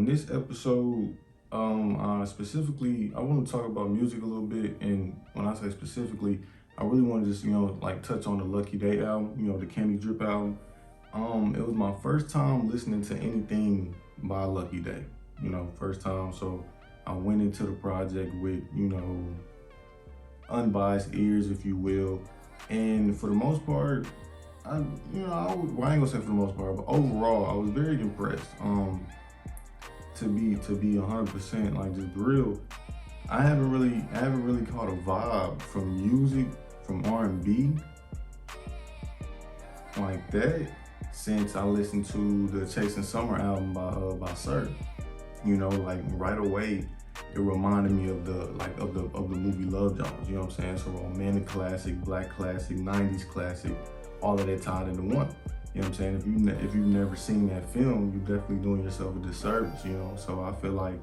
this episode, I want to talk about music a little bit. And when I say specifically, I really want to just, like touch on the Lucky Daye album, the Candy Drip album. It was my first time listening to anything by Lucky Daye, first time. So I went into the project with, unbiased ears, if you will. And for the most part, well, I ain't gonna say for the most part, but overall, I was very impressed. To be 100% like just real, I haven't really caught a vibe from music, from R&B like that since I listened to the Chasing Summer album by Sir. Like right away, it reminded me of the movie Love Jones. You know what I'm saying? It's a romantic classic, black classic, 90s classic, all of that tied into one. You know what I'm saying? If you've never seen that film, you're definitely doing yourself a disservice. So I feel like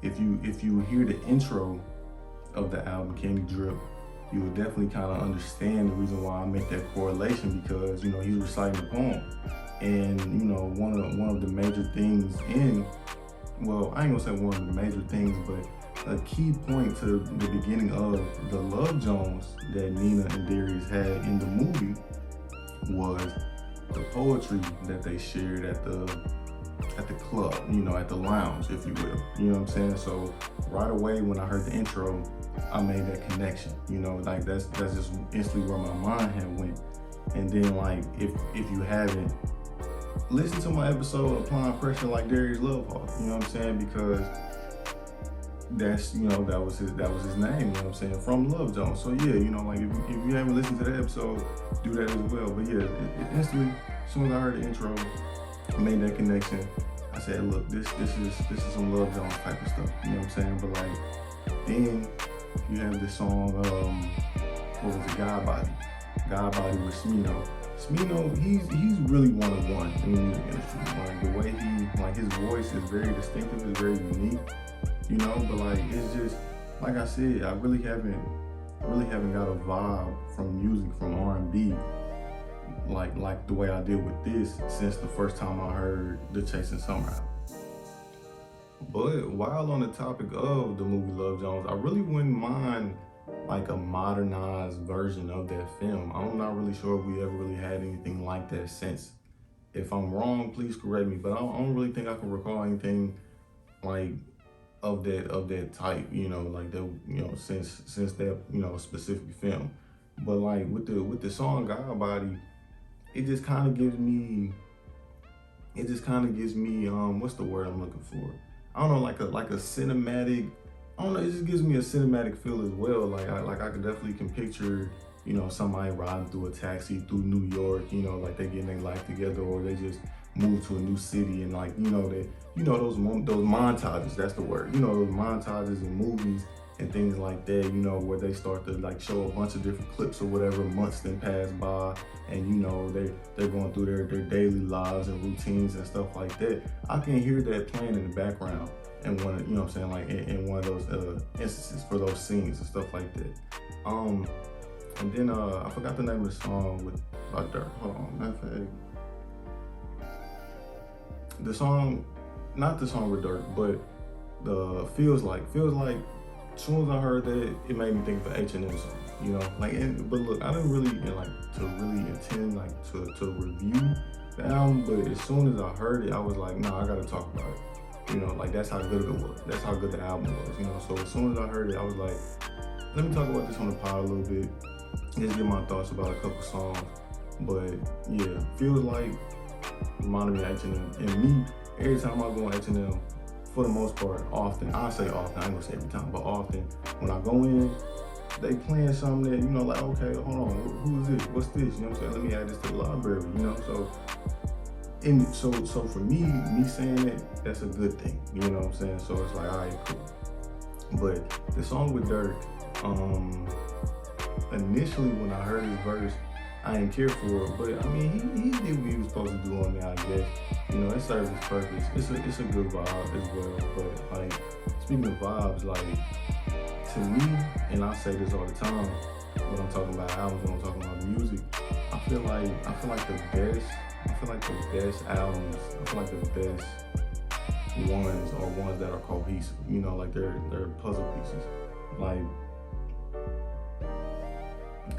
if you hear the intro of the album Candy Drip, you will definitely kind of understand the reason why I make that correlation, because he's reciting the poem, and one of the major things well, I ain't gonna say one of the major things, but a key point to the beginning of the Love Jones that Nina and Darius had in the movie was the poetry that they shared at the club, at the lounge, if you will. You know what I'm saying? So right away when I heard the intro, I made that connection. Like that's just instantly where my mind had went. And then like if you haven't, listen to my episode Applying Pressure Like Darius Love Hawk, you know what I'm saying? Because that's that was his name, you know what I'm saying, from Love Jones. So yeah, like if you haven't listened to that episode, do that as well. But yeah, it instantly, as soon as I heard the intro, I made that connection. I said, look, this is some Love Jones type of stuff, you know what I'm saying? But like then you have this song, what was it, God Body with Smino. Smino, he's really one of one in the music industry. Like the way his voice is very distinctive, is very unique, but like it's just, like I said, I really haven't got a vibe from music, from R&B like the way I did with this since the first time I heard the Chasing Summer album. But while on the topic of the movie Love Jones, I really wouldn't mind like a modernized version of that film. I'm not really sure if we ever really had anything like that since. If I'm wrong, please correct me, but I don't really think I can recall anything like of that type, like that, since that, specific film. But like with the song God Body, it just kind of gives me, what's the word I'm looking for? I don't know, like a cinematic, I don't know, it just gives me a cinematic feel as well. Like I could definitely can picture, somebody riding through a taxi through New York, like they getting their life together, or they just move to a new city, and like, those montages, that's the word, those montages in movies and things like that, where they start to like show a bunch of different clips or whatever, months then pass by, and they're going through their daily lives and routines and stuff like that. I can hear that playing in the background and one, what I'm saying, like in one of those instances for those scenes and stuff like that. And then I forgot the name of the song by Dirk. Hold on, matter of fact, the song, not the song with Dirk, but the feels like. As soon as I heard that, it made me think of the H&M song, but look, I didn't really intend like to review the album, but as soon as I heard it, I was like, nah, I gotta talk about it. Like that's how good it was. That's how good the album was, So as soon as I heard it, I was like, let me talk about this on the pod a little bit, just get my thoughts about a couple songs. But yeah, feels like reminded me of H&M, and me, every time I go on H&M, for the most part, often, I say often, I ain't gonna say every time, but often, when I go in, they playing something that, like, okay, hold on, who is this? What's this? You know what I'm saying? Let me add this to the library, So for me saying it, that's a good thing, you know what I'm saying? So it's like, all right, cool. But the song with Dirk, initially when I heard his verse, I didn't care for it, but I mean, he did what he was supposed to do on there, I guess. It serves its purpose. It's a good vibe as well. But like, speaking of vibes, like to me, and I say this all the time when I'm talking about albums, when I'm talking about music, I feel like the best albums, I feel like the best ones are ones that are cohesive, you know, like they're puzzle pieces. Like,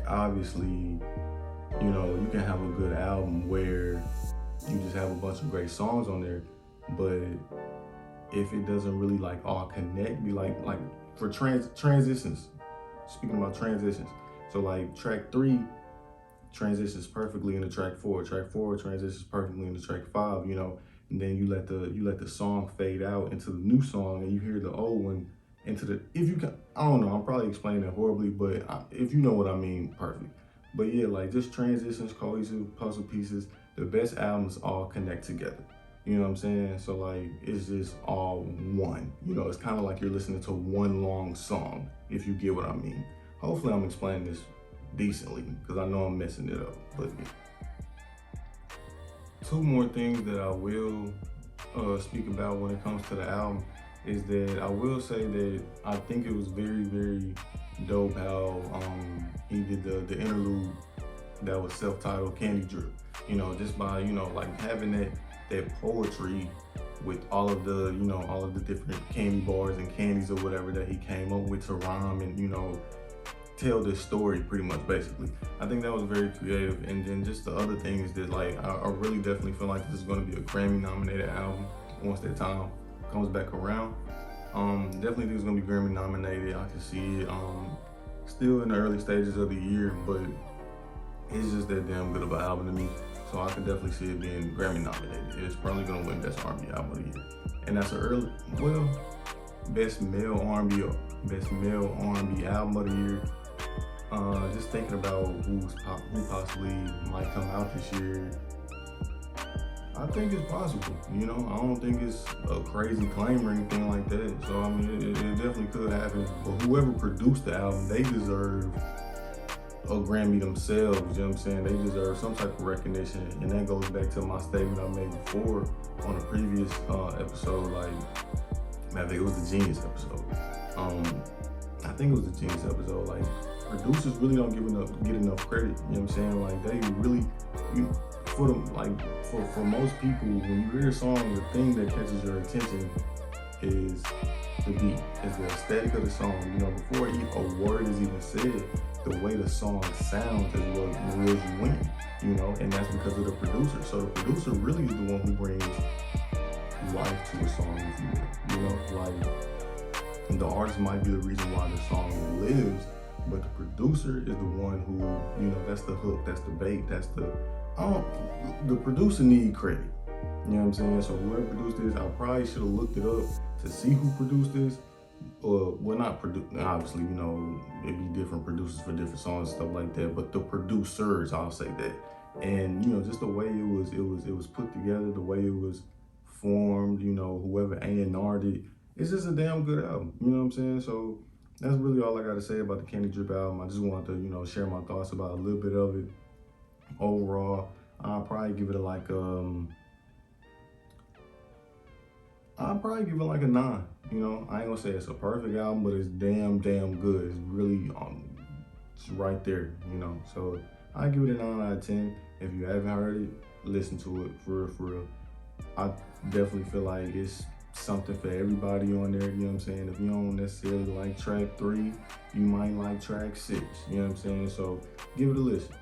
obviously, you know, you can have a good album where you just have a bunch of great songs on there, but if it doesn't really like all connect, be like for transitions. Speaking about transitions, so like track 3 transitions perfectly into track 4. Track 4 transitions perfectly into track 5. You know, and then you let the song fade out into the new song, and you hear the old one into the. If you can, I don't know. I'm probably explaining it horribly, but if you know what I mean, perfect. But yeah, like just transitions, cohesive puzzle pieces. The best albums all connect together. You know what I'm saying? So like it's just all one. You know, it's kind of like you're listening to one long song, if you get what I mean. Hopefully I'm explaining this decently, because I know I'm messing it up. But yeah. Two more things that I will speak about when it comes to the album is that I will say that I think it was very, very dope how he did the interlude that was self-titled Candy Drip. You know, just by, you know, like having that poetry with all of the different candy bars and candies or whatever that he came up with to rhyme and, you know, tell this story pretty much basically. I think that was very creative. And then just the other thing is that like I really definitely feel like this is going to be a Grammy nominated album once that time comes back around. Definitely think it's going to be Grammy nominated. I can see it still in the early stages of the year, but it's just that damn good of an album to me. So I can definitely see it being Grammy nominated. It's probably going to win Best R&B Album of the Year. And that's Best Male R&B Album of the Year. Just thinking about who possibly might come out this year, I think it's possible. You know, I don't think it's a crazy claim or anything like that. So I mean, it definitely could happen. But whoever produced the album, they deserve a Grammy themselves. You know what I'm saying? They deserve some type of recognition, and that goes back to my statement I made before on a previous episode. Like, I think it was the Genius episode. I think it was the Genius episode. Like, producers really don't get enough credit. You know what I'm saying? Like, they really, for most people, when you hear a song, the thing that catches your attention is the beat, is the aesthetic of the song. You know, before a word is even said, the way the song sounds is what reels you in. You know, and that's because of the producer. So the producer really is the one who brings life to a song, if you will. You know, like, the artist might be the reason why the song lives, but the producer is the one who, you know, that's the hook, that's the bait, the producer need credit. You know what I'm saying? So whoever produced this, I probably should have looked it up to see who produced this. Well, not produce. Obviously, you know, it'd be different producers for different songs and stuff like that. But the producers, I'll say that. And you know, just the way it was put together, the way it was formed. You know, whoever A&R'd it, it's just a damn good album. You know what I'm saying? So that's really all I got to say about the Candy Drip album. I just wanted to, you know, share my thoughts about a little bit of it. Overall, I'll probably give it a 9. You know, I ain't gonna say it's a perfect album, but it's damn good. It's really it's right there, you know. So I give it a 9 out of 10. If you haven't heard it, listen to it for real. I definitely feel like it's something for everybody on there, you know what I'm saying? If you don't necessarily like track 3, you might like track 6, you know what I'm saying? So give it a listen.